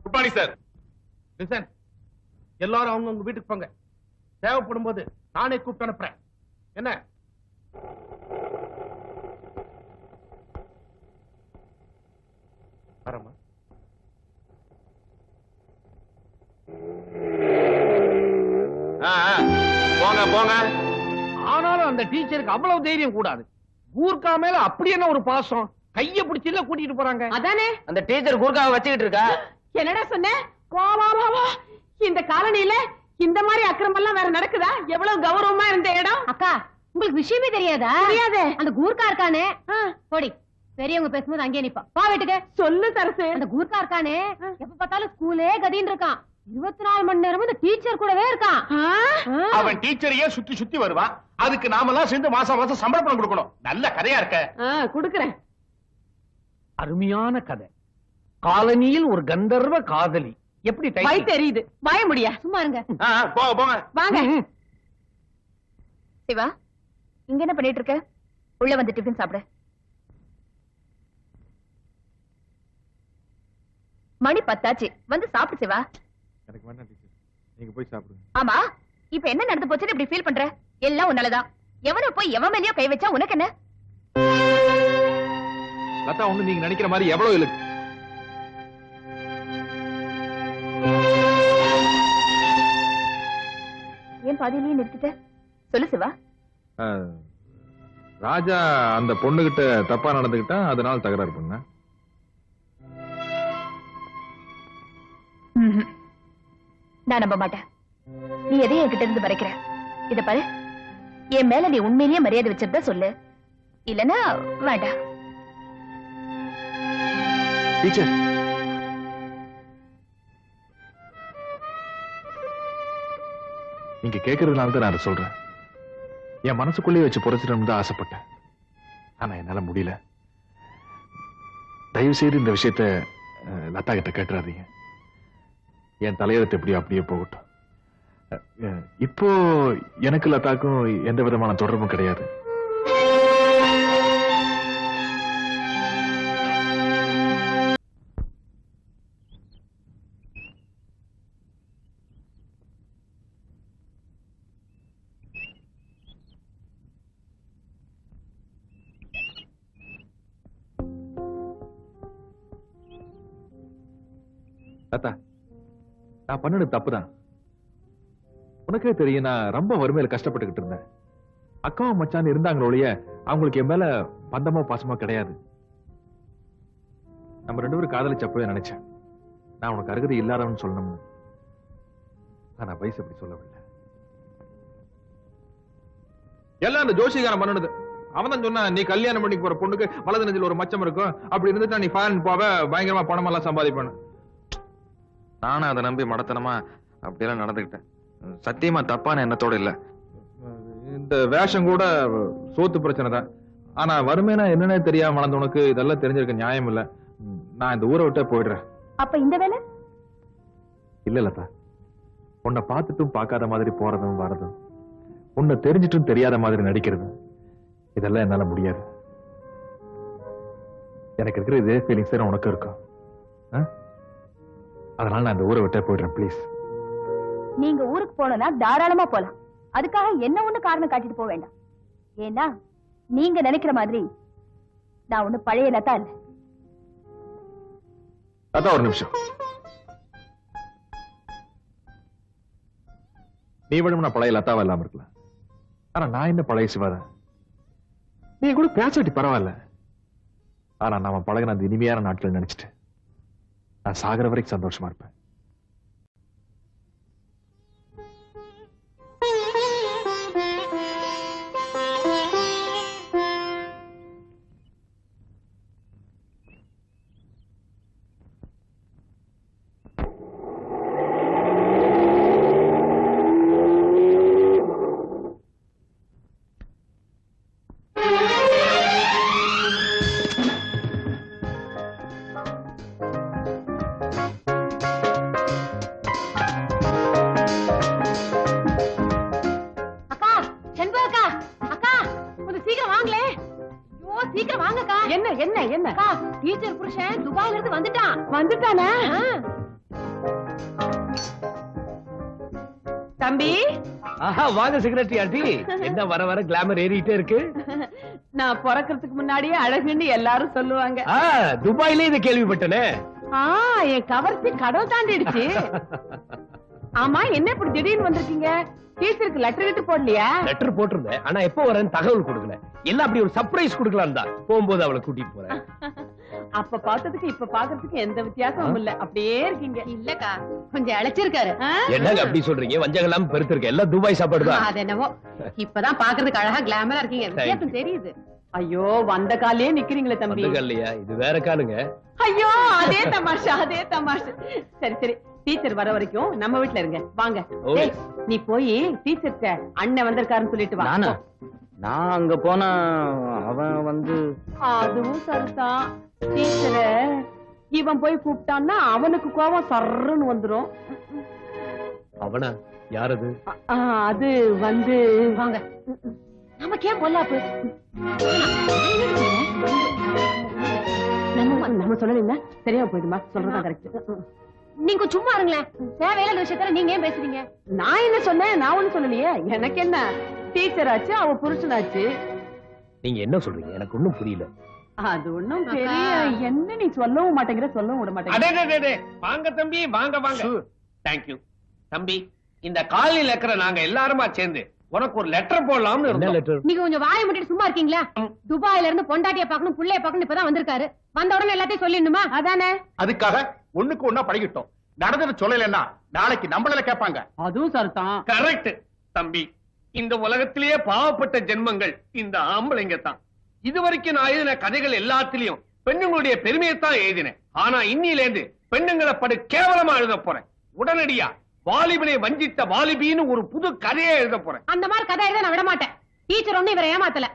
Good morning sir. Listen, எல்லாரும் அவங்க உங்க வீட்டுக்கு போங்க. தேவைப்படும் போது நானே கூப்பிட்டு அனுப்புறேன். என்ன? வரமா? போங்க போங்க. ஆனாலும் அந்த டீச்சருக்கு அவ்வளவு தைரியம் கூடாது. கூர்க்கா மேல அப்படி என்ன ஒரு பாசம்? கைய பிடிச்சில கூட்டிட்டு போறாங்க. அதானே அந்த டீச்சர் கூர்க்காவை வச்சுக்கிட்டு இருக்கா. என்னடா சொன்ன? இந்த காலனியில இந்த மாதிரி அக்கிரமம் எல்லாம் வேற நடக்குதா? எவ்வளவு கௌரவமா இருந்த இடம். அக்கா, உங்களுக்கு விஷயமே தெரியாதா? தெரியாதே. அந்த கூர்க்கா இருக்கானே, போடி, பெரியவங்க பேசும்போது அங்கே நிப்பா. வா வீட்டுக்கு. சொல்லு சரசு. அந்த கூர்க்கா இருக்கானே, எப்ப பார்த்தாலும் ஸ்கூலே கதின்னு இருக்கான். 24 மணி நேரமும் இந்த டீச்சர் கூடவே இருக்கான். அவன் டீச்சரையே சுத்தி சுத்தி வருவான். அதுக்கு நாமெல்லாம் சேர்ந்து மாசம் மாசம் சம்பளம் பணம் கொடுக்கணும். நல்ல கதையா இருக்க. குடுக்குறேன். அருமையான கதை. காலனியில் ஒரு கந்தர்வ காதலி. எப்படி வாய் தெரியுது, வாய முடியா? சும்மா இருங்க. போங்க போங்க வாங்க. சிவா, இங்க என்ன பண்ணிட்டு இருக்க? உள்ள வந்து டிஃபன் சாப்பிடு. மணி 10 வந்து சாப்பிடு சிவா. எனக்கு வேண்டாம் டீச்சர், நீங்க போய் சாப்பிடுங்க. ஆமா, இப்ப என்ன நடந்து போச்சுன்னு இப்படி ஃபீல் பண்ற? எல்லாம் உன்னாலதான். எவனோ போய் எவன் மேலயோ கை வச்சா உனக்கு என்ன? லதா ஒண்ணு நீங்க நினைக்கிற மாதிரி எவ்வளவு இருக்கு. ஏன் பாதியிலேயே நிறுத்திட்ட? சொல்லு சிவா. ராஜா அந்த பொண்ணுகிட்ட தப்பா நடந்துகிட்டா அதனால தகராறு பண்ண. நான் நம்ப மாட்டேன். நீ எதையும் என்கிட்ட இருந்து மறைக்கிற. இத பாரு, என் மேல நீ உண்மையிலேயே மரியாதை வச்சிருந்தா சொல்லு, இல்லனா வேண்டாம். டீச்சர், நீங்க கேட்கறதுனால தான் நான் அதை சொல்றேன். என் மனசுக்குள்ளேயே வச்சு புதைச்சிடணும்னு தான் ஆசைப்பட்டேன். ஆனா என்னால முடியல. தயவு செய்து இந்த விஷயத்த லதா கிட்ட கேட்டுறாதீங்க. என் தலையெழுத்து எப்படியோ அப்படியே போகட்டும். இப்போ எனக்கு லதாக்கும் எந்த விதமான தொடர்பும் கிடையாது. லதா, நான் பண்ணது தப்புதான். உனக்கே தெரியும், நான் ரொம்ப வறுமையில கஷ்டப்பட்டுக்கிட்டு இருந்தேன். அக்காவும் மச்சான் இருந்தாங்களோடைய அவங்களுக்கு என் மேல பந்தமோ பாசமோ கிடையாது. நம்ம 2 பேரும் காதலிச்சப்பவே நினைச்சேன், நான் உனக்கு அருகதை இல்லாதவன்னு சொல்லணும்னு. ஆனா வயசு அப்படி சொல்லவில்லை. எல்லாம் அந்த ஜோசிகாரன் பண்ணது. அவன் தான் சொன்னா, நீ கல்யாணம் பண்ணி போற பொண்ணுக்கு வலது நெஞ்சில் ஒரு மச்சம் இருக்கும், அப்படி இருந்துட்டா நீ ஃபாரின் போவ, பயங்கரமா பணமெல்லாம் சம்பாதிப்பேன். நானும் அதை நம்பி மடத்தனமா அப்படியெல்லாம் நடந்துக்கிட்டேன். சத்தியமா தப்பான எண்ணத்தோட இல்ல. இந்த வேஷம் கூட சோத்து பிரச்சனை தான். ஆனா வறுமைனா என்னன்னே தெரியாம வளர்ந்த உனக்கு இதெல்லாம் தெரிஞ்சிருக்க நியாயம் இல்ல. நான் இந்த ஊரை விட்டே போயிடுறேன். அப்ப இந்த வேலை இல்ல லதா, உன்னை பார்த்துட்டும் பார்க்காத மாதிரி போறதும் வரதும், உன்னை தெரிஞ்சிட்டும் தெரியாத மாதிரி நடிக்கிறதும், இதெல்லாம் என்னால முடியாது. எனக்கு இருக்கிற இதே ஃபீலிங்ஸ் உனக்கு இருக்கும். அதனால நான் இந்த ஊரை விட்டே போயிடுறேன். ப்ளீஸ். நீங்க ஊருக்கு போனா தாராளமா போலாம். அதுக்காக என்ன ஒண்ணு காரணம் காட்டிட்டு போக வேண்டாம். ஏன்னா நீங்க நினைக்கிற மாதிரி நான் ஒண்ணு பழைய லதா இல்ல. அதான் ஒரு நிமிஷம். நீ விட நான் பழைய லதாவா இல்லாம இருக்கலாம். ஆனா நான் என்ன பழைய சிவாதான். நீ கூட பேசாட்டி பரவாயில்ல. ஆனா நாம பழகின அந்த இனிமையான நாட்கள் நினைச்சிட்டு நான் சாகர வரைக்கும் சந்தோஷமா இருப்பேன். என்ன என்ன என்ன? டீச்சர் புருஷன் துபாயில இருந்து வந்துட்டான். வந்துட்டானா? தம்பி ஆஹா வாங்க செக்ரட்டரி ஆண்டி. என்ன வர வர கிளாமர் ஏறிட்டே இருக்கு. நான் பிறக்கிறதுக்கு முன்னாடியே அழகுன்னு எல்லாரும் சொல்லுவாங்க. துபாயிலே இதை கேள்விப்பட்டனே. என் கவர்ச்சி கடவுள் தாண்டிடுச்சு. ஆமா, என்ன இப்படி திடீர்னு வந்திருக்கீங்க? டீச்சருக்கு லெட்டர் கிட்ட போடலையா? லெட்டர் போட்டிருந்தேன், ஆனா எப்போ வரேன்னு தகவல் கொடுக்கல. எல்லாம் அப்படி ஒரு சர்ப்ரைஸ் கொடுக்கலாம் தான் போகும்போது அவளை கூட்டிட்டு போறேன். அப்ப பார்த்ததுக்கு இப்ப பாக்குறதுக்கு எந்த வித்தியாசமும் இல்ல, அப்படியே இருக்கீங்க. இல்லக்கா கொஞ்சம் அழைச்சிருக்காரு. என்னங்க அப்படி சொல்றீங்க? வஞ்சகெல்லாம் பெருத்திருக்க, எல்லாம் துபாய் சாப்பாடு தான். அது என்னவோ இப்பதான் பாக்குறதுக்கு அழகா கிளாமரா இருக்கீங்க, வித்தியாசம் தெரியுது. ஐயோ, வந்த காலையே நிக்கிறீங்களே தம்பி. இல்லையா, இது வேற காலுங்க. ஐயோ, அதே தமாஷா அதே தமாஷா. சரி சரி, டீச்சர் வர வரைக்கும் நம்ம வீட்டுல இருங்க. வாங்க. டேய், நீ போய் டீச்சர்ட்ட அண்ணன் வந்திருக்காருன்னு சொல்லிட்டு வா. நான் அங்க போனா அவன் வந்து அதுவும் சரிதான். டீச்சரை இவன் போய் கூப்பிட்டான்னா அவனுக்கு கோபம் சர்ன்னு வந்துரும். அவனா? யாரது? அது வந்து வாங்க, நமக்கே பொல்லாப்பு. நம்ம சொல்லல சரியா போயிடுமா? சொல்றதா கரெக்ட். நீங்க சும்மா இருங்களேன், தேவையில்லாத விஷயத்துல நீங்க ஏன் பேசுறீங்க? நான் என்ன சொன்னேன்? நான் ஒண்ணு சொல்லலையே. எனக்கு என்ன, டீச்சர் ஆச்சு, அவ புருஷனாச்சு. நீங்க என்ன சொல்றீங்க? எனக்கு ஒண்ணும் புரியல. அது ஒண்ணும் பெரிய என்ன, நீ சொல்லவும் மாட்டேங்கிற, சொல்லவும் விட மாட்டேங்கிற. வாங்க தம்பி, வாங்க வாங்க. தேங்க்யூ தம்பி. இந்த காலையில இருக்கிற நாங்க எல்லாருமா சேர்ந்து உனக்கு ஒரு லெட்டர் போடலாம்னு இருந்தோம். லெட்டர்? நீங்க கொஞ்சம் வாயை மூடிட்டு சும்மா இருக்கீங்களா? துபாயில இருந்து பொண்டாட்டிய பாக்கணும், புள்ளைய பாக்கணும், இப்பதான் வந்திருக்காரு. வந்த உடனே எல்லாத்தையும் சொல்லிடணுமா? அதானே. அதுக்காக ஒண்ணுக்கு ஒண்ணா பழகிட்டோம். நடந்தது சொல்லலன்னா நாளைக்கு நம்மள கேட்பாங்க. அதுவும் சரிதான். கரெக்ட் தம்பி. இந்த உலகத்திலேயே பாவப்பட்ட ஜென்மங்கள் இந்த ஆம்பளைங்க தான். இதுவரைக்கும் நான் எழுதின கதைகள் எல்லாத்திலையும் பெண்ணுங்களுடைய பெருமையைத்தான் எழுதினேன். ஆனா இன்னில இருந்து பெண்ணுங்களை படு கேவலமா எழுத போறேன். உடனடியா வாலிபனை வஞ்சித்த வாலிபின்னு ஒரு புது கதையை எழுத போறேன். அந்த மாதிரி கதை எழுத நான் விட மாட்டேன். டீச்சர் ஒண்ணு இவரை ஏமாத்தல.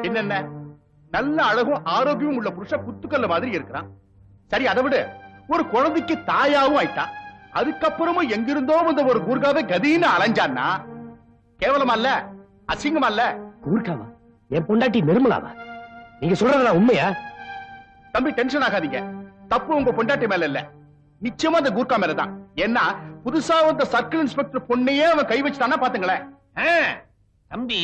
என்னென்ன நல்ல அழகும் ஆரோக்கியமும் உள்ள புருஷ குத்துக்கல்ல மாதிரி இருக்கிறான். சரி, அதை விட ஒரு குழந்தைக்கு தாயாவும் ஆயிட்டா. அதுக்கப்புறமும் எங்கிருந்தோ வந்த ஒரு கூர்காவை கதின்னு அலைஞ்சான்னா கேவலமா இல்ல, அசிங்கமா இல்ல? கூர்க்காவா? என் பொண்டாட்டி நிர்மலாவா? நீங்க சொல்றதா உண்மையா? தம்பி, டென்ஷன் ஆகாதீங்க. தப்பு உங்க பொண்டாட்டி மேல இல்ல, நிச்சயமா அந்த கூர்க்கா மேலதான். ஏன்னா புதுசா வந்த சர்க்கிள் இன்ஸ்பெக்டர் பொண்ணையே அவன் கை வச்சுட்டானா பாத்துங்களேன். தம்பி,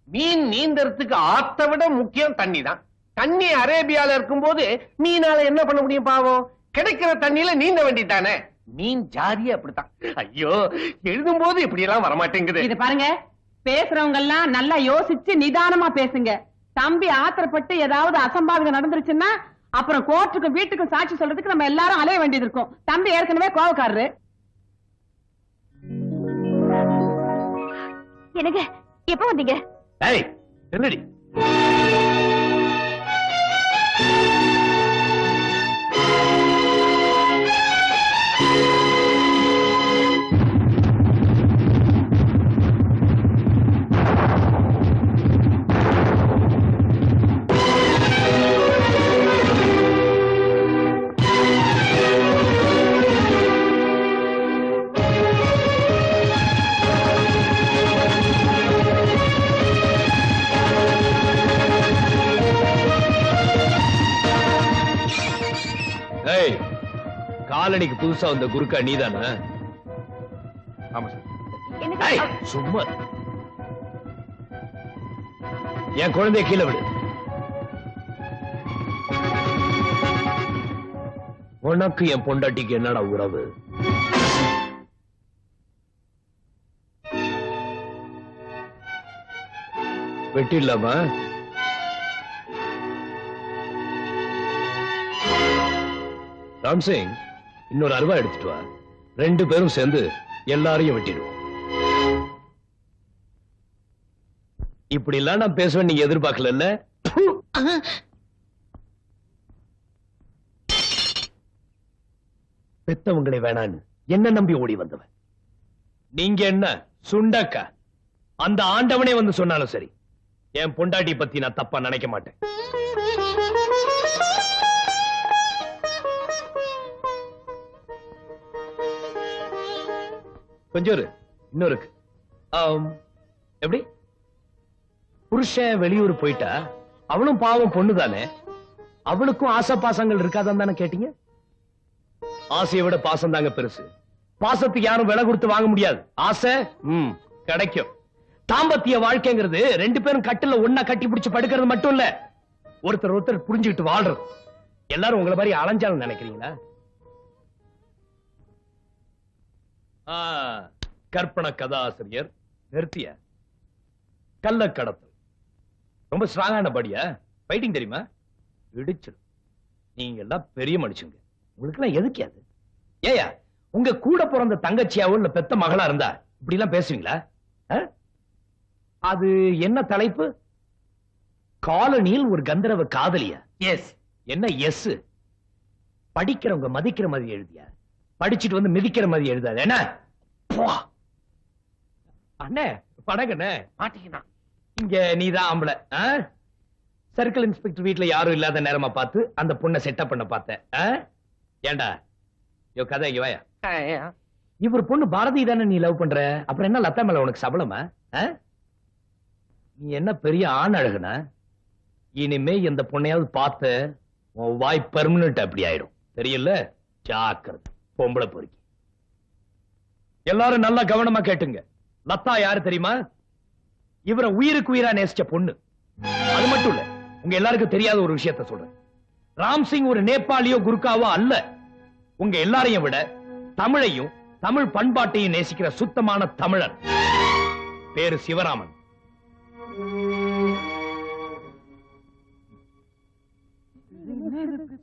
மீன் நீந்தறதுக்கு ஆத்த விட முக்கியம் தண்ணி தான். தண்ணி அரேபியால இருக்கும் போது மீனால என்ன பண்ண முடியும்? பாவம், கிடைக்கிற தண்ணியில நீந்த வேண்டியதானே. மீன் ஜாதியே அப்படித்தான். ஐயோ, எழுதும் போது இப்படி எல்லாம் வரமாட்டேங்குது. இது பாருங்க, பேசுறவங்க எல்லாம் நல்லா யோசிச்சு நிதானமா பேசுங்க. தம்பி ஆத்திரப்பட்டு ஏதாவது அசம்பாவிதம் நடந்துருச்சுன்னா அப்புறம் கோர்ட்டுக்கும் வீட்டுக்கும் சாட்சி சொல்றதுக்கு நம்ம எல்லாரும் அலைய வேண்டியது இருக்கும். தம்பி ஏற்கனவே கோவக்காரரு. எனக்கு எப்ப வந்தீங்க? ஏய், என்னடி? காலனிக்கு புதுசா வந்த குருக்கா நீதானே? ஆமா சார். ஏய், சும்மா என் குழந்தைய கீழே விடு. உனக்கு என் பொண்டாட்டிக்கு என்னடா உறவு? வெட்டிடலாமா? ராம்சிங், இன்னொரு அருவா எடுத்துட்டு வா. 2 பேரும் சேர்ந்து எல்லாரையும் வெட்டிடுவோம். இப்படி எல்லாம் நான் பேசுவேன் நீங்க எதிர்பார்க்கல. பெத்தவங்களை வேணான்னு என்ன நம்பி ஓடி வந்தவன் நீங்க. என்ன சுண்டக்கா? அந்த ஆண்டவனே வந்து சொன்னாலும் சரி, என் பொண்டாட்டி பத்தி நான் தப்பா நினைக்க மாட்டேன். கொஞ்சம் இன்னொருக்கு எப்படி புருஷன் வெளியூர் போயிட்டா அவளும் பாவம் பொண்ணுதானே, அவளுக்கும் ஆசை பாசங்கள் இருக்காதான் தானே கேட்டீங்க? ஆசையை விட பாசம் தாங்க பெருசு. பாசத்துக்கு யாரும் விலை கொடுத்து வாங்க முடியாது. ஆசை கிடைக்கும். தாம்பத்திய வாழ்க்கைங்கிறது ரெண்டு பேரும் கட்டில ஒன்னா கட்டி பிடிச்சு படுக்கிறது மட்டும் இல்ல, ஒருத்தர் ஒருத்தர் புரிஞ்சுக்கிட்டு வாழ்றது. எல்லாரும் உங்களை மாதிரி அலைஞ்சாலும் நினைக்கிறீங்களா? கற்பனை கதாசிரியர் நிறுத்திய கள்ளக்கடத்தல் ரொம்ப ஸ்ட்ராங்கான படியா? ஃபைட்டிங் தெரியுமா? இடிச்சிடும். நீங்க எல்லாம் பெரிய மனுஷங்க, உங்களுக்கு எல்லாம் எதுக்கு அது? ஏயா உங்க கூட பிறந்த தங்கச்சியாவோ இல்ல பெத்த மகளா இருந்தா இப்படி எல்லாம் பேசுவீங்களா? அது என்ன தலைப்பு? காலனியில் ஒரு கந்தரவ காதலியா? எஸ். என்ன எஸ்? படிக்கிறவங்க மதிக்கிற மாதிரி எழுதியா? படிச்சுட்டு வந்து மிதிக்கிற மாதிரி எழுதாது என்ன? அண்ணே படகண்ணே மாட்டிக்கினா. இங்க நீதான் ஆம்பளை. சர்க்கிள் இன்ஸ்பெக்டர் வீட்டுல யாரும் இல்லாத நேரமா பார்த்து அந்த பொண்ணை செட்டப் பண்ண பார்த்தேன். ஏண்டா யோ கதை இங்க வாயா. இவர் பொண்ணு பாரதி தானே நீ லவ் பண்ற, அப்புறம் என்ன லத்தா மேல உனக்கு சபலமா? நீ என்ன பெரிய ஆண் அழகுனா? இனிமே இந்த பொண்ணையாவது பார்த்த உன் வாய் பெர்மனன்ட் அப்படி ஆயிடும், தெரியல? ஜாக்கிரதை பொம்பளை பொறுக்கி. எல்லாரும் நல்லா கவனமா கேட்டுங்க. லதா யாரு தெரியுமா? இவரை உயிருக்கு உயிரா நேசிச்ச பொண்ணு. அது மட்டும் இல்ல, உங்க எல்லாருக்கும் தெரியாத ஒரு விஷயத்த சொல்றேன். ராம்சிங் ஒரு நேபாளியோ குர்காவோ அல்ல. உங்க எல்லாரையும் விட தமிழையும் தமிழ் பண்பாட்டையும் நேசிக்கிற சுத்தமான தமிழர். பேரு சிவராமன்.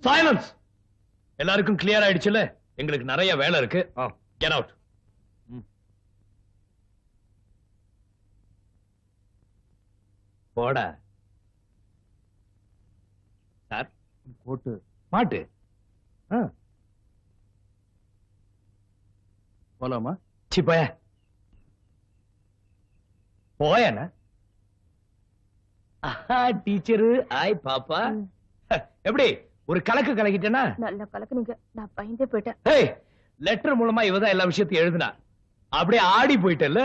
சைலன்ஸ். எல்லாருக்கும் கிளியர் ஆயிடுச்சுல? எங்களுக்கு நிறைய வேலை இருக்கு. Get out. போடா. சார் போட்டு மாட்டு. போலாமா? சி போய போயண்ணா. டீச்சரு ஆய் பாப்பா. எப்படி ஒரு கலக்கு கலக்கிட்டேனா? நல்ல கலக்குனீங்க, நான் பயந்தே போயிட்டேன். லெட்டர் மூலமா இவதான் எல்லா விஷயத்தையும் எழுதுனா, அப்படியே ஆடி போயிட்டல.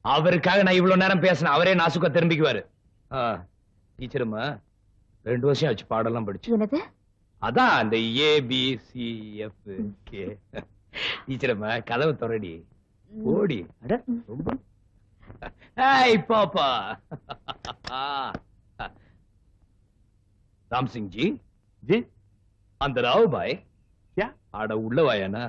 அவருக்காக நான் இவ்வளவு நேரம் பேசினேன், அவரே நாசுக்கா திரும்பிக்குவாரு. டீச்சருமா 2 வருஷம் ஆச்சு பாடெல்லாம் படிச்சு. என்னது? அதான் அந்த ABCFK. டீச்சரம்மா கதவை தொடடி ஓடி. அட ரொம்ப பாப்பா. ராம் சிங் ஜி, அந்த ராவ் பாய் அட உள்ள வாயானா?